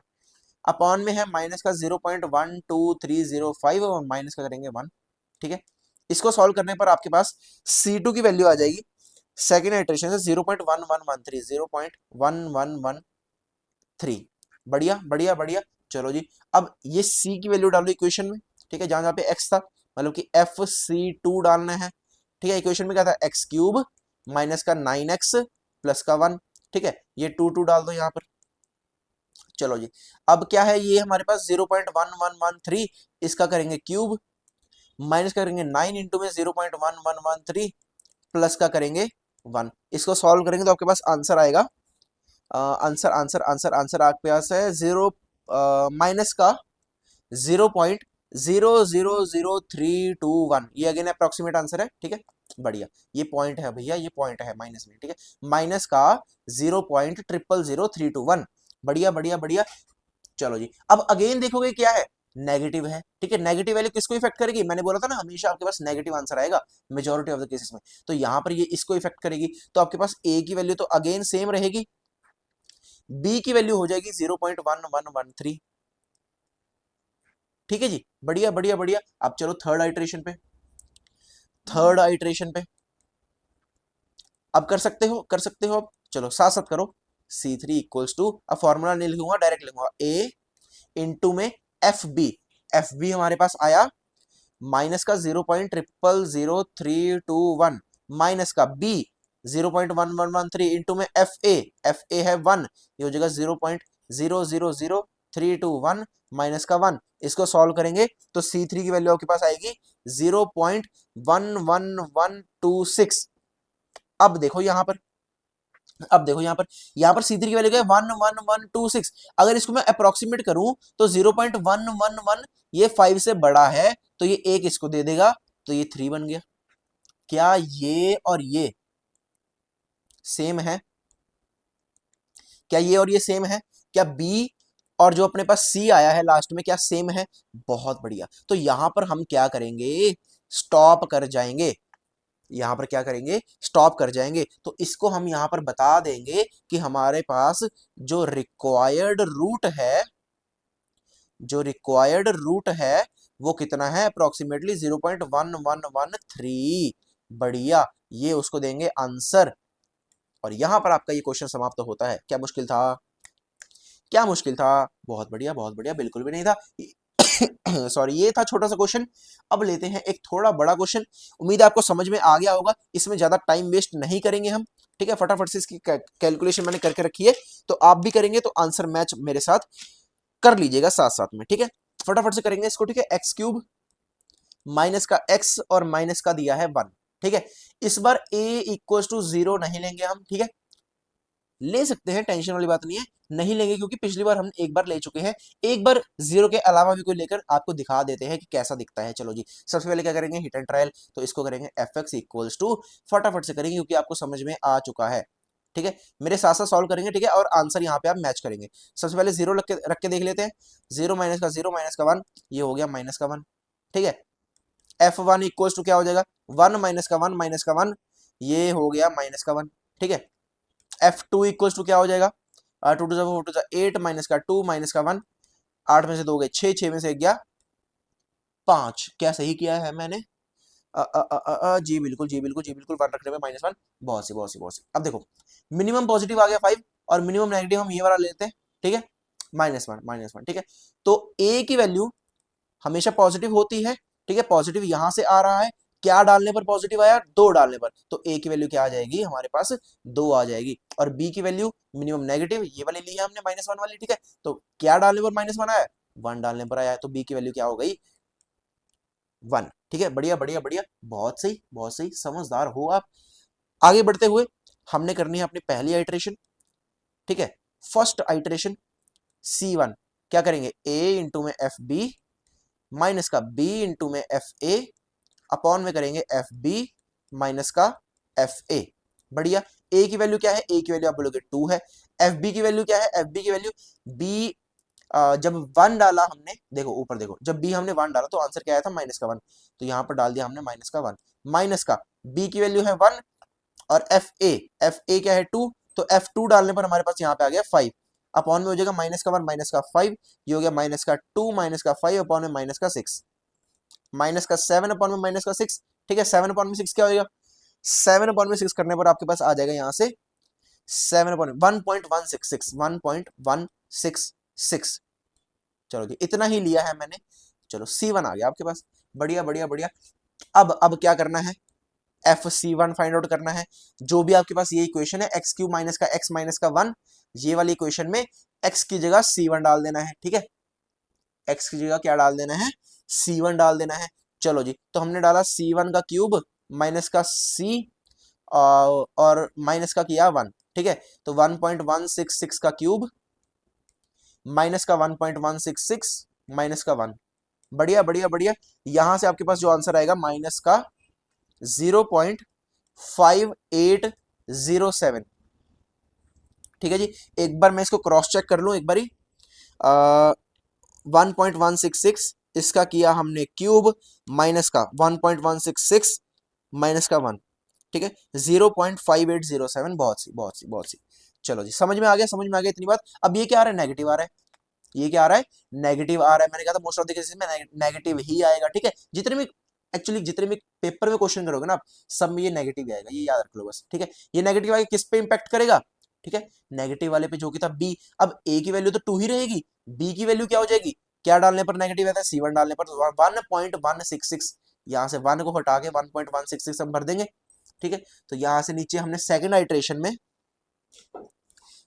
अपॉन में है माइनस का 0.12305, और माइनस का करेंगे 1, ठीक है। इसको सॉल्व करने पर आपके पास C2 की वैल्यू आ जाएगी सेकेंड आइट्रेशन से 0.1113, 0.1113, बढ़िया बढ़िया बढ़िया। चलो जी, अब ये C की वैल्यू डालो इक्वेशन में, ठीक है, जहां जहां पे x था, मतलब कि FC2 डालना है, ठीक है। इक्वेशन में क्या था, एक्स क्यूब माइनस का 9x प्लस का 1, ठीक है, ये 2 डाल दो यहाँ पर। चलो जी, अब क्या है, ये हमारे पास 0.1113, इसका करेंगे क्यूब, माइनस करेंगे 9 इंटू में 0.1113, प्लस का करेंगे 1, इसको सॉल्व करेंगे तो आपके पास आंसर आएगा, आंसर आंसर आंसर आंसर आपके पास है माइनस का 0.000321, ये अगेन अप्रोक्सीमेट आंसर है, ठीक है, बढ़िया। ये पॉइंट है भैया, ये पॉइंट है माइनस में, ठीक है, माइनस का 0.000321, बढ़िया बढ़िया बढ़िया। चलो जी, अब अगेन देखोगे क्या है, नेगेटिव है, ठीक है। नेगेटिव वैल्यू किसको इफेक्ट करेगी, मैंने बोला था ना हमेशा आपके पास नेगेटिव आंसर आएगा मेजॉरिटी ऑफ द केसेस में, तो यहां पर ये इसको इफेक्ट करेगी, तो आपके पास ए की वैल्यू तो अगेन सेम रहेगी, बी की वैल्यू हो जाएगी 0.1113, ठीक है जी, बढ़िया बढ़िया बढ़िया। अब चलो थर्ड आइट्रेशन पे, थर्ड आइट्रेशन पे अब कर सकते हो, कर सकते हो, अब चलो साथ साथ करो। C3 इक्वल्स टू, अब फॉर्मूला नहीं लिखूंगा, डायरेक्ट लिखूंगा A इंटू में एफ बी, एफ बी हमारे पास आया माइनस का 0.000321, माइनस का B 0.1113 इंटू में एफ ए है 1, ये हो जाएगा 0.000321 माइनस का 1, इसको सॉल्व करेंगे तो C3 की वैल्यू आपके पास आएगी 0.11126। अब देखो यहां पर, अब देखो यहाँ पर C3 की वैल्यू क्या है 11126, अगर इसको मैं अप्रोक्सीमेट करूं तो 0.111 ये 5 से बड़ा है, तो ये एक इसको दे देगा, तो ये 3 बन गया। क्या ये और ये सेम है, क्या ये और ये सेम है, क्या B और जो अपने पास C आया है लास्ट में क्या सेम है, बहुत बढ़िया। तो यहां पर हम क्या करेंगे, स्टॉप कर जाएंगे, यहां पर क्या करेंगे, स्टॉप कर जाएंगे, तो इसको हम यहां पर बता देंगे कि हमारे पास जो रिक्वायर्ड रूट है, जो रिक्वायर्ड रूट है वो कितना है, अप्रोक्सीमेटली 0.1113, बढ़िया, ये उसको देंगे आंसर, और यहां पर आपका ये क्वेश्चन समाप्त होता है। क्या मुश्किल था, क्या मुश्किल था, बहुत बढ़िया बहुत बढ़िया, बिल्कुल भी नहीं था। सॉरी, ये था छोटा सा क्वेश्चन। अब लेते हैं एक थोड़ा बड़ा क्वेश्चन, उम्मीद है आपको समझ में आ गया होगा, इसमें ज्यादा टाइम वेस्ट नहीं करेंगे हम, ठीक है, फटाफट से इसकी कैलकुलेशन मैंने करके रखी है, तो आप भी करेंगे तो आंसर मैच मेरे साथ कर लीजिएगा साथ साथ में, ठीक है, फटाफट से करेंगे इसको, ठीक है। एक्स क्यूब माइनस का एक्स और माइनस का दिया है 1, ठीक है, इस बार a इक्वल टू 0 नहीं लेंगे हम, ठीक है, ले सकते हैं, टेंशन वाली बात नहीं है, नहीं लेंगे क्योंकि पिछली बार हम एक बार ले चुके हैं, एक बार 0 के अलावा भी कोई लेकर आपको दिखा देते हैं कि कैसा दिखता है। चलो जी, सबसे पहले क्या करेंगे, हिट एंड ट्रायल, तो इसको करेंगे एफ एक्स इक्वल्स टू, फटाफट से करेंगे क्योंकि आपको समझ में आ चुका है, ठीक है, मेरे साथ साथ सॉल्व करेंगे, ठीक है, और आंसर यहाँ पे आप मैच करेंगे। सबसे पहले 0 रख के देख लेते हैं, 0 माइनस का 0 माइनस का 1, ये हो गया माइनस का 1, ठीक है, F1 इक्वल्स टू क्या हो जाएगा, 1 माइनस का 1 माइनस का 1, ये हो गया माइनस का 1, ठीक है। F2 इक्वल्स टू क्या हो जाएगा, 2 टू 4 टू 8 माइनस का 2 माइनस का 1, 8 में से 2 गए 6, 6 में से 1 गया 5, क्या सही किया है मैंने, जी बिल्कुल जी बिल्कुल जी बिल्कुल, 1 रखने में -1, बहुत सी बहुत सी बहुत सी। अब देखो मिनिमम पॉजिटिव आ गया 5, और मिनिमम नेगेटिव हम ये वाला लेते हैं, ठीक है, -1, ठीक है, तो A की वैल्यू हमेशा पॉजिटिव होती है, ठीक है, पॉजिटिव यहां से आ रहा है, क्या डालने पर पॉजिटिव आया, 2 डालने पर, तो A की वैल्यू क्या आ जाएगी हमारे पास, 2 आ जाएगी, और B की वैल्यू मिनिमम नेगेटिव, ये वाली ली है हमने -1 वाली, ठीक है, तो क्या डालने पर -1 आया, 1 डालने पर आया, तो B की वैल्यू क्या हो गई, 1, ठीक है, बढ़िया बढ़िया बढ़िया, बहुत सही समझदार हो आप। आगे बढ़ते हुए हमने करनी है अपनी पहली आइट्रेशन, ठीक है। फर्स्ट आइट्रेशन C1 क्या करेंगे, A इंटू में एफ बी माइनस का B इंटू में एफ ए अपॉन में करेंगे एफ बी माइनस का एफ ए। बढ़िया। A की वैल्यू क्या है, A की वैल्यू आप बोलोगे 2 है। एफ बी की वैल्यू क्या है, एफ बी की वैल्यू B जब 1 डाला हमने, देखो ऊपर देखो, जब B हमने 1 डाला तो आंसर क्या आया था, -1, तो यहां पर डाल दिया हमने -1, माइनस का B की वैल्यू है 1 और एफ ए क्या है 2, तो F2 डालने पर हमारे पास यहाँ पे आ गया 5 अपॉन में हो जाएगा -1 -5, ये हो गया -2 -5 अपॉन में -6 -7 अपॉन में -6, ठीक है। 7 अपॉन में 6 क्या होगा, 7 अपॉन में 6 करने पर आपके पास आ जाएगा यहाँ से 7 अपॉन 1.166। चलो जी इतना ही लिया है मैंने। चलो C1 आ गया आपके पास। बढ़िया बढ़िया बढ़िया। अब क्या करना है, FC1 फाइंड आउट करना है। जो भी आपके पास ये इक्वेशन है x³ माइनस का x माइनस का 1, ये वाली इक्वेशन में x की जगह C1 डाल देना है, ठीक है। x की जगह क्या डाल देना है, C1 डाल देना है। चलो जी, तो हमने डाला C1 का क्यूब माइनस का C और माइनस का किया 1, ठीक है। तो 1.166 का क्यूब माइनस का 1.166 माइनस का 1। बढ़िया बढ़िया बढ़िया। यहां से आपके पास जो आंसर आएगा माइनस का 0.5807, ठीक है जी। एक बार मैं इसको क्रॉस चेक कर लूं एक बारी। 1.166 इसका किया हमने क्यूब माइनस का 1.166 माइनस का 1, ठीक है। 0.5807, बहुत सी बहुत सी बहुत सी। चलो जी समझ में आ गया, समझ में आ गया इतनी बात। अब ये क्या आ रहा है, नेगेटिव आ रहा है, ये क्या आ रहा है, नेगेटिव आ रहा है। मैंने कहा था मोस्ट ऑफ द केसेस में नेगेटिव ही आएगा, ठीक है। जितने भी पेपर में क्वेश्चन करोगे ना आप, सब में ये नेगेटिव आएगा, ये याद रख लो बस, ठीक है। ये नेगेटिव आएगा किस पे इंपैक्ट करेगा, ठीक है, नेगेटिव वाले पे जो कि था B। अब A की वैल्यू तो 2 ही रहेगी, B की वैल्यू क्या हो जाएगी, क्या डालने पर नेगेटिव आता है, C1 डालने पर 1.166, यहाँ से 1 को हटा के 1.166 हम भर देंगे, ठीक है। तो यहाँ से नीचे हमने सेकंड आइट्रेशन में,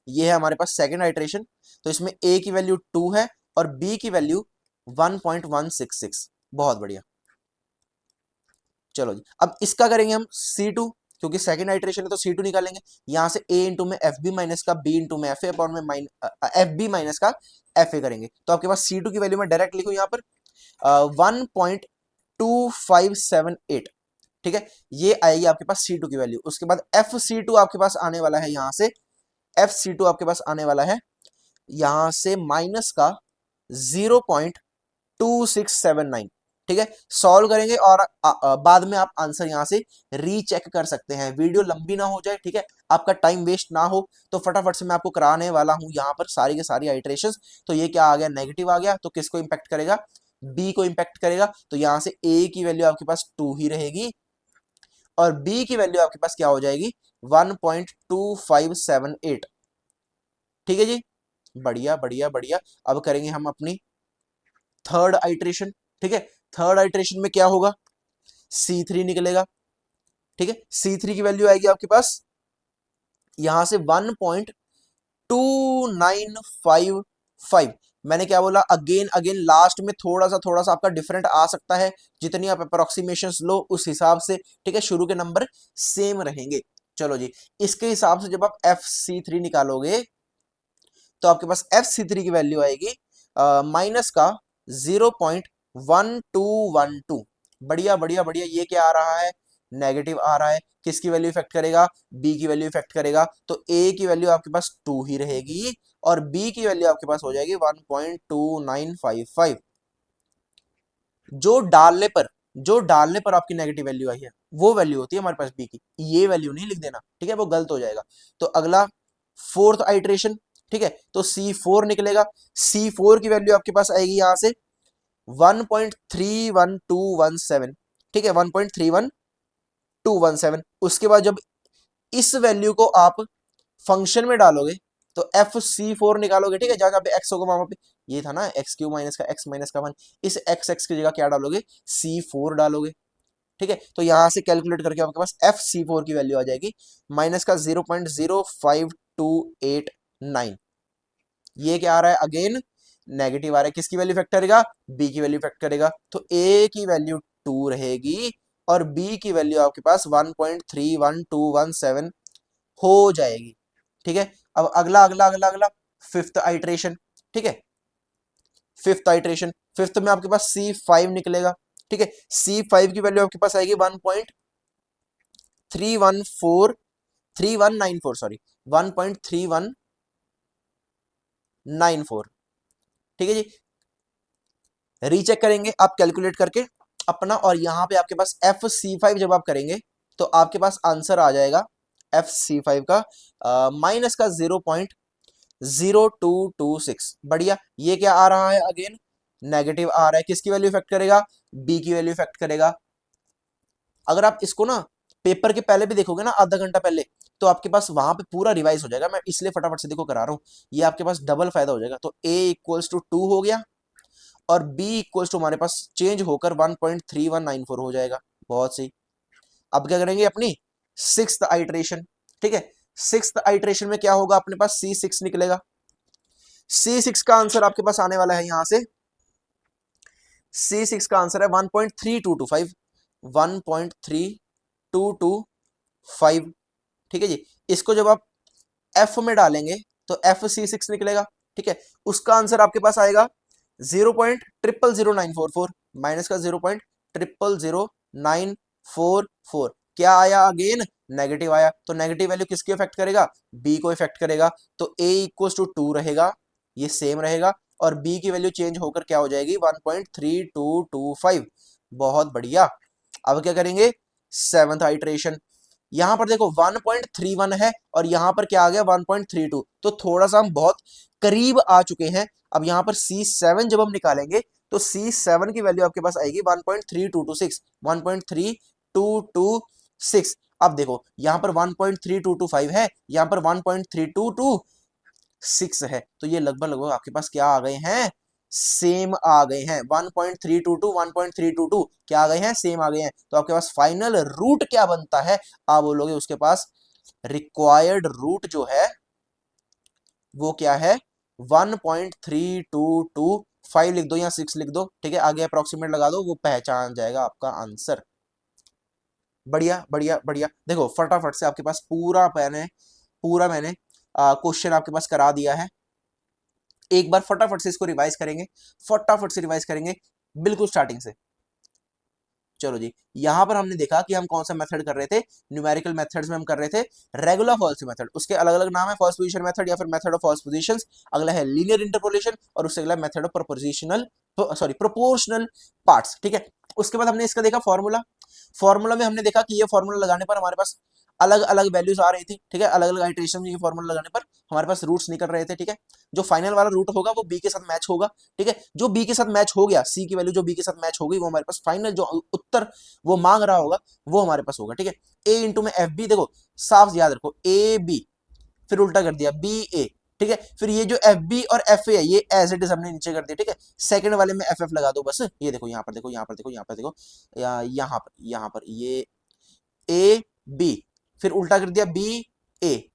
ये है हमारे पास सेकंड आइट्रेशन, तो इसमें A की वैल्यू 2 है और B की वैल्यू 1.166। बहुत बढ़िया। चलो जी, अब इसका करेंगे हम C2, क्योंकि सेकंड आइट्रेशन है तो C2 निकालेंगे। यहां से A इंटू में एफ बी माइनस का B इंटू में एफ ए अपॉन में एफ बी माइनस का एफ ए करेंगे। तो आपके पास C2 की वैल्यू मैं डायरेक्ट लिखूं यहाँ पर 1.2578, ठीक है। ये आएगी आपके पास C2 की वैल्यू। उसके बाद FC2 आपके पास आने वाला है, यहाँ से FC2 आपके पास आने वाला है यहां से माइनस का 0.2679, ठीक है। सॉल्व करेंगे और बाद में आप आंसर यहां से रीचेक कर सकते हैं, वीडियो लंबी ना हो जाए, ठीक है, आपका टाइम वेस्ट ना हो। तो फटाफट से मैं आपको कराने वाला हूं यहाँ पर सारी के सारी आइट्रेशंस। तो ये क्या आ गया, नेगेटिव आ गया, तो किसको इंपैक्ट करेगा, बी को इंपैक्ट करेगा। तो यहां से ए की वैल्यू आपके पास 2 ही रहेगी और बी की वैल्यू आपके पास क्या हो जाएगी 1.2578, ठीक है जी। बढ़िया बढ़िया बढ़िया। अब करेंगे हम अपनी थर्ड आइट्रेशन, ठीक है। थर्ड आइट्रेशन में क्या होगा, C3 निकलेगा, ठीक है। C3 की वैल्यू आएगी आपके पास यहां से 1.2955। मैंने क्या बोला, अगेन अगेन लास्ट में थोड़ा सा आपका डिफरेंट आ सकता है, जितनी आप अप्रोक्सीमेशन लो उस हिसाब से, ठीक है। शुरू के नंबर सेम रहेंगे। चलो जी, इसके हिसाब से जब आप FC3 निकालोगे तो आपके पास FC3 की वैल्यू आएगी माइनस का 0.1212। बढ़िया बढ़िया बढ़िया। ये क्या आ रहा है, नेगेटिव आ रहा है। किसकी वैल्यू इफेक्ट करेगा, B की वैल्यू इफेक्ट करेगा। तो A की वैल्यू आपके पास 2 ही रहेगी और B की वैल्यू आपके पास हो जाएगी 1.2955। जो डालने पर आपकी नेगेटिव वैल्यू आई है वो वैल्यू होती है हमारे पास B की, ये वैल्यू नहीं लिख देना, ठीक है, वो गलत हो जाएगा। तो अगला फोर्थ आइट्रेशन, ठीक है, तो C4 निकलेगा। C4 की वैल्यू आपके पास आएगी यहां से 1.31217, ठीक है, 1.31217। उसके बाद जब इस वैल्यू को आप फंक्शन में डालोगे तो FC4 निकालोगे, ठीक है, जहां पे x होगा वहां पे ये था ना x³ माइनस का x माइनस का 1, इस x की जगह क्या डालोगे, C4 डालोगे, ठीक है। तो यहां से कैलकुलेट करके आपके पास FC4 की वैल्यू आ जाएगी माइनस का 0.05289। ये क्या आ रहा है, अगेन नेगेटिव आ रहा है। किसकी वैल्यू इफेक्ट करेगा, B की वैल्यू इफेक्ट करेगा। तो A की वैल्यू 2 रहेगी और b की वैल्यू आपके पास 1.31217 हो जाएगी। ठीक है, अब अगला अगला अगला अगला फिफ्थ आइट्रेशन। ठीक है, फिफ्थ आइट्रेशन, फिफ्थ में आपके पास C5 निकलेगा। ठीक है, C5 की वैल्यू आपके पास आएगी 1.314 सॉरी 1.3194। ठीक है जी, रीचेक करेंगे आप कैलकुलेट करके अपना, और यहां पे आपके पास FC5 जब आप करेंगे तो आपके पास आंसर आ जाएगा FC5 का माइनस का 0.0226। बढ़िया, ये क्या आ रहा है अगेन, नेगेटिव आ रहा है। किसकी वैल्यू इफेक्ट करेगा, बी की वैल्यू इफेक्ट करेगा। अगर आप इसको ना पेपर के पहले भी देखोगे ना, आधा घंटा पहले, तो आपके पास वहां पे पूरा रिवाइज हो जाएगा। मैं इसलिए फटाफट से देखो करा रहा हूं, ये आपके पास डबल फायदा हो जाएगा। तो a इक्वल्स टू 2 हो गया और b इक्वल्स टू हमारे पास चेंज होकर 1.3194 हो जाएगा। बहुत सही। अब क्या करेंगे, अपनी सिक्स्थ आइट्रेशन। ठीक है, सिक्स्थ आइट्रेशन में क्या होगा, अपने पास C6 निकलेगा। C6 का आंसर आपके पास आने वाला है यहां से, C6 का आंसर है 1.3225, 1.3225। ठीक है जी, इसको जब आप F में डालेंगे तो FC6 निकलेगा। ठीक है, उसका आंसर आपके पास आएगा 0.000944 माइनस का 0.000944। क्या आया अगेन, नेगेटिव आया। तो नेगेटिव वैल्यू किसकी इफेक्ट करेगा, बी को इफेक्ट करेगा। तो a इक्वल टू 2 रहेगा, ये सेम रहेगा, और b की वैल्यू चेंज होकर क्या हो जाएगी, 1.3225। बहुत बढ़िया। अब क्या करेंगे, सेवंथ आइट्रेशन। यहां पर देखो 1.31 है और यहां पर क्या आ गया 1.32, तो थोड़ा सा हम बहुत करीब आ चुके हैं। अब यहां पर C7 जब हम निकालेंगे तो C7 की वैल्यू आपके पास आएगी 1.3226, 1.3226। अब देखो यहां पर 1.3225 है, यहां पर 1.3226 है, तो ये लगभग लगभग आपके पास क्या आ गए हैं, सेम आ गए हैं। 1.322 1.322 क्या आ गए हैं, सेम आ गए हैं। तो आपके पास फाइनल रूट क्या बनता है, आप बोलोगे उसके पास रिक्वायर्ड रूट जो है वो क्या है, 1.3225 लिख दो या 6 लिख दो। ठीक है, आगे अप्रोक्सीमेट लगा दो, वो पहचान जाएगा आपका आंसर। बढ़िया बढ़िया बढ़िया। देखो फटाफट से आपके पास पूरा मैंने क्वेश्चन आपके पास करा दिया है। एक बार फटाफट से इसको रिवाइज करेंगे, फटाफट से रिवाइज करेंगे बिल्कुल स्टार्टिंग से। चलो जी, यहां पर हमने देखा कि हम कौन सा मेथड कर रहे थे, न्यूमेरिकल मेथड्स में हम कर रहे थे रेगुलर फॉल्सी मेथड। उसके अलग अलग नाम है, फर्स्ट पोजीशन मेथड या फिर मेथड ऑफ फर्स्ट पोजीशंस, अगला है लीनियर इंटरपोलेशन, और उससे अगला मेथड ऑफ प्रोपोर्शनल पार्ट्स। ठीक है, उसके बाद हमने इसका देखा फॉर्मूला। फॉर्मूला में हमने देखा कि ये फॉर्मूला लगाने पर हमारे पास अलग अलग वैल्यूज आ रही थी। ठीक है, अलग अलग आइट्रेशन में ये फॉर्मूला लगाने पर हमारे पास रूट्स निकल रहे थे। ठीक है, जो फाइनल वाला रूट होगा वो बी के साथ मैच होगा। ठीक है, जो बी के साथ मैच हो गया, सी की वैल्यू जो बी के साथ मैच हो गई, वो हमारे पास फाइनल जो उत्तर वो मांग रहा होगा वो हमारे पास होगा। ठीक है, ए इंटू में एफ बी, देखो साफ याद रखो, ए बी फिर उल्टा कर दिया बी ए। ठीक है, फिर ये जो एफ बी और एफ ए है ये एज इट इज हमने नीचे कर दिया। ठीक है, सेकंड वाले में एफ एफ लगा दो बस। ये देखो यहाँ पर देखो, यहाँ पर देखो, यहाँ पर देखो, यहाँ पर ये ए बी, फिर उल्टा कर दिया बी ए।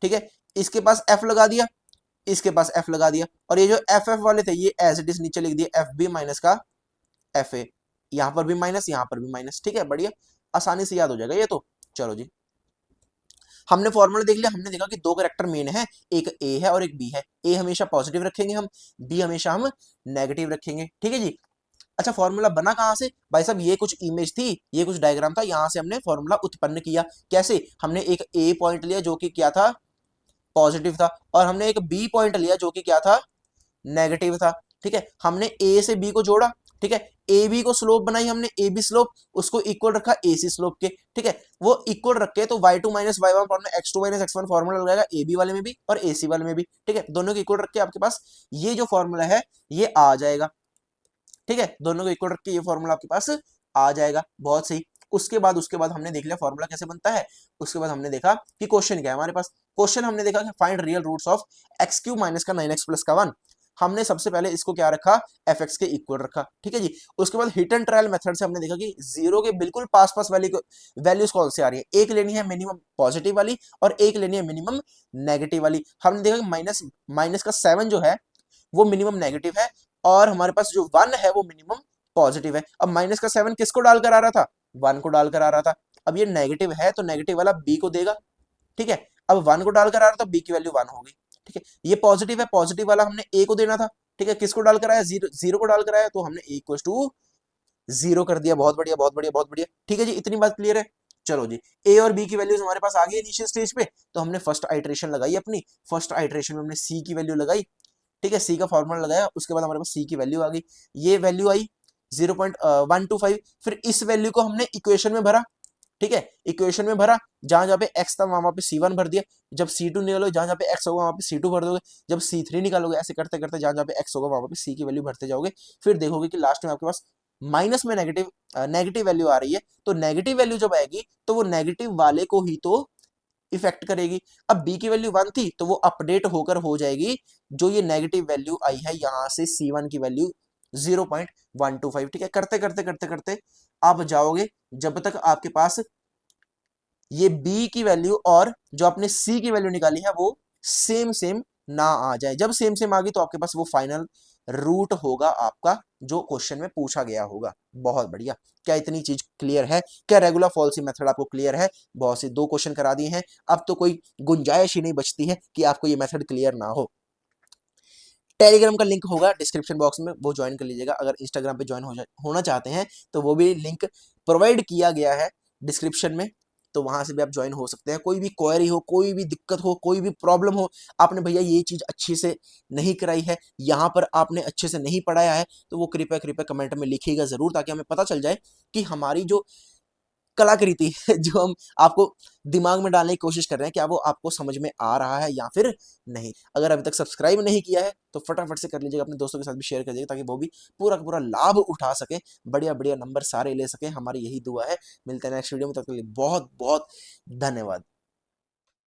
ठीक है, इसके पास एफ लगा दिया, इसके पास एफ लगा दिया, और ये जो एफ एफ वाले थे ये एज इट इज नीचे लिख दिया, एफ बी माइनस का एफ ए। यहां पर भी माइनस, यहां पर भी माइनस। ठीक है, बढ़िया, आसानी से याद हो जाएगा ये तो। चलो जी, हमने फॉर्मूला देख लिया, हमने देखा कि दो कैरेक्टर मेन है, एक ए है और एक बी है। ए हमेशा पॉजिटिव रखेंगे हम, बी हमेशा हम नेगेटिव रखेंगे। ठीक है जी। अच्छा, फॉर्मूला बना कहां से भाई साहब, ये कुछ इमेज थी, ये कुछ डायग्राम था, यहां से हमने फॉर्मूला उत्पन्न किया। कैसे, हमने एक ए पॉइंट लिया जो कि क्या था, पॉजिटिव था, और हमने एक बी पॉइंट लिया जो कि क्या था, नेगेटिव था। ठीक है, हमने ए से बी को जोड़ा। ठीक है, ए बी को स्लोप बनाई हमने, ए बी स्लोप, उसको इक्वल रखा ए सी स्लोप के। ठीक है, वो इक्वल रख के तो y2 minus y1 formula, x2 minus x1 formula लगाएगा ए बी वाले में भी और ए सी वाले में भी। ठीक है, दोनों को इक्वल रख के आपके पास ये जो फॉर्मूला है ये आ जाएगा। ठीक है, दोनों को इक्वल रख के ये फॉर्मूला आपके पास आ जाएगा। बहुत सही। उसके बाद हमने देख लिया फॉर्मूला कैसे बनता है। उसके बाद हमने देखा कि क्वेश्चन क्या है हमारे पास। क्वेश्चन हमने देखा कि find real roots of X cube minus का 9x प्लस का 1। हमने सबसे पहले इसको क्या रखा, एफ एक्स के इक्वल रखा। ठीक है जी। उसके बाद हिट एंड ट्रायल मेथड से हमने देखा कि जीरो के बिल्कुल पास पास वैल्यूज कौन सी आ रही है, एक लेनी है मिनिमम पॉजिटिव वाली और एक लेनी है मिनिमम नेगेटिव वाली। हमने देखा कि माइनस का 7 जो है वो मिनिमम नेगेटिव है और हमारे पास जो 1 है वो मिनिमम पॉजिटिव है। अब माइनस का 7 किसको डालकर आ रहा था, 1 को डालकर आ रहा था। अब ये नेगेटिव है तो नेगेटिव वाला b को देगा, ठीक है। अब 1 को डालकर आ रहा था, b की वैल्यू 1 होगी, ठीक है। ये पॉजिटिव है, पॉजिटिव वाला हमने a को देना था, ठीक है। किसको डालकर आया, जीरो को डालकर आया, तो हमने a इक्वल टू 0 कर दिया। बहुत बढ़िया बहुत बढ़िया बहुत बढ़िया, ठीक है जी, इतनी बात क्लियर है। चलो जी, ए और बी की वैल्यूज हमारे पास आ गई इनिशियल स्टेज पे, तो हमने फर्स्ट आइट्रेशन लगाई अपनी। फर्स्ट आइट्रेशन में हमने सी की वैल्यू लगाई, ठीक है, सी का फॉर्मूला लगाया, उसके बाद हमारे पास सी की वैल्यू आ गई। ये वैल्यू आई 0.125। फिर इस वैल्यू को हमने इक्वेशन में भरा, ठीक है, इक्वेशन में भरा। जहां जहां पे x था वहां पे c1 भर दिया। जब c2 निकालोगे, जहां जहां पे x होगा वहां पे c2 भर दोगे। जब c3 निकालोगे, ऐसे करते करते जहां जहां पे x होगा वहां पे c की वैल्यू भरते जाओगे। फिर देखोगे कि लास्ट में आपके पास माइनस में नेगेटिव वैल्यू आ रही है। तो नेगेटिव वैल्यू जब आएगी तो वो नेगेटिव वाले को ही तो इफेक्ट करेगी। अब b की वैल्यू 1 थी तो वो अपडेट होकर हो जाएगी, जो ये नेगेटिव वैल्यू आई है यहां से c1 की वैल्यू 0.125, ठीक है। करते करते करते करते आप जाओगे जब तक आपके पास ये b की वैल्यू और जो आपने c की वैल्यू निकाली है वो सेम सेम ना आ जाए। जब सेम सेम आ गई तो आपके पास वो फाइनल रूट होगा आपका, जो क्वेश्चन में पूछा गया होगा। बहुत बढ़िया, क्या इतनी चीज क्लियर है? क्या रेगुलर फॉल्सी मेथड आपको क्लियर है? बहुत से 2 क्वेश्चन करा दिए हैं, अब तो कोई गुंजाइश ही नहीं बचती है कि आपको ये मेथड क्लियर ना हो। टेलीग्राम का लिंक होगा डिस्क्रिप्शन बॉक्स में, वो ज्वाइन कर लीजिएगा। अगर इंस्टाग्राम पे ज्वाइन होना चाहते हैं तो वो भी लिंक प्रोवाइड किया गया है डिस्क्रिप्शन में, तो वहां से भी आप ज्वाइन हो सकते हैं। कोई भी क्वेरी हो, कोई भी दिक्कत हो, कोई भी प्रॉब्लम हो, आपने भैया ये चीज अच्छी से नहीं कराई है, यहाँ पर आपने अच्छे से नहीं पढ़ाया है, तो वो कृपया कृपया कमेंट में लिखिएगा जरूर, ताकि हमें पता चल जाए कि हमारी जो कलाकृति है जो हम आपको दिमाग में डालने की कोशिश कर रहे हैं, क्या वो आपको समझ में आ रहा है या फिर नहीं। अगर अभी तक सब्सक्राइब नहीं किया है तो फटाफट से कर लीजिएगा, अपने दोस्तों के साथ भी शेयर कर दीजिएगा, ताकि वो भी पूरा का पूरा लाभ उठा सके, बढ़िया बढ़िया नंबर सारे ले सके। हमारी यही दुआ है। मिलते हैं नेक्स्ट वीडियो में, तब तक के लिए बहुत बहुत धन्यवाद।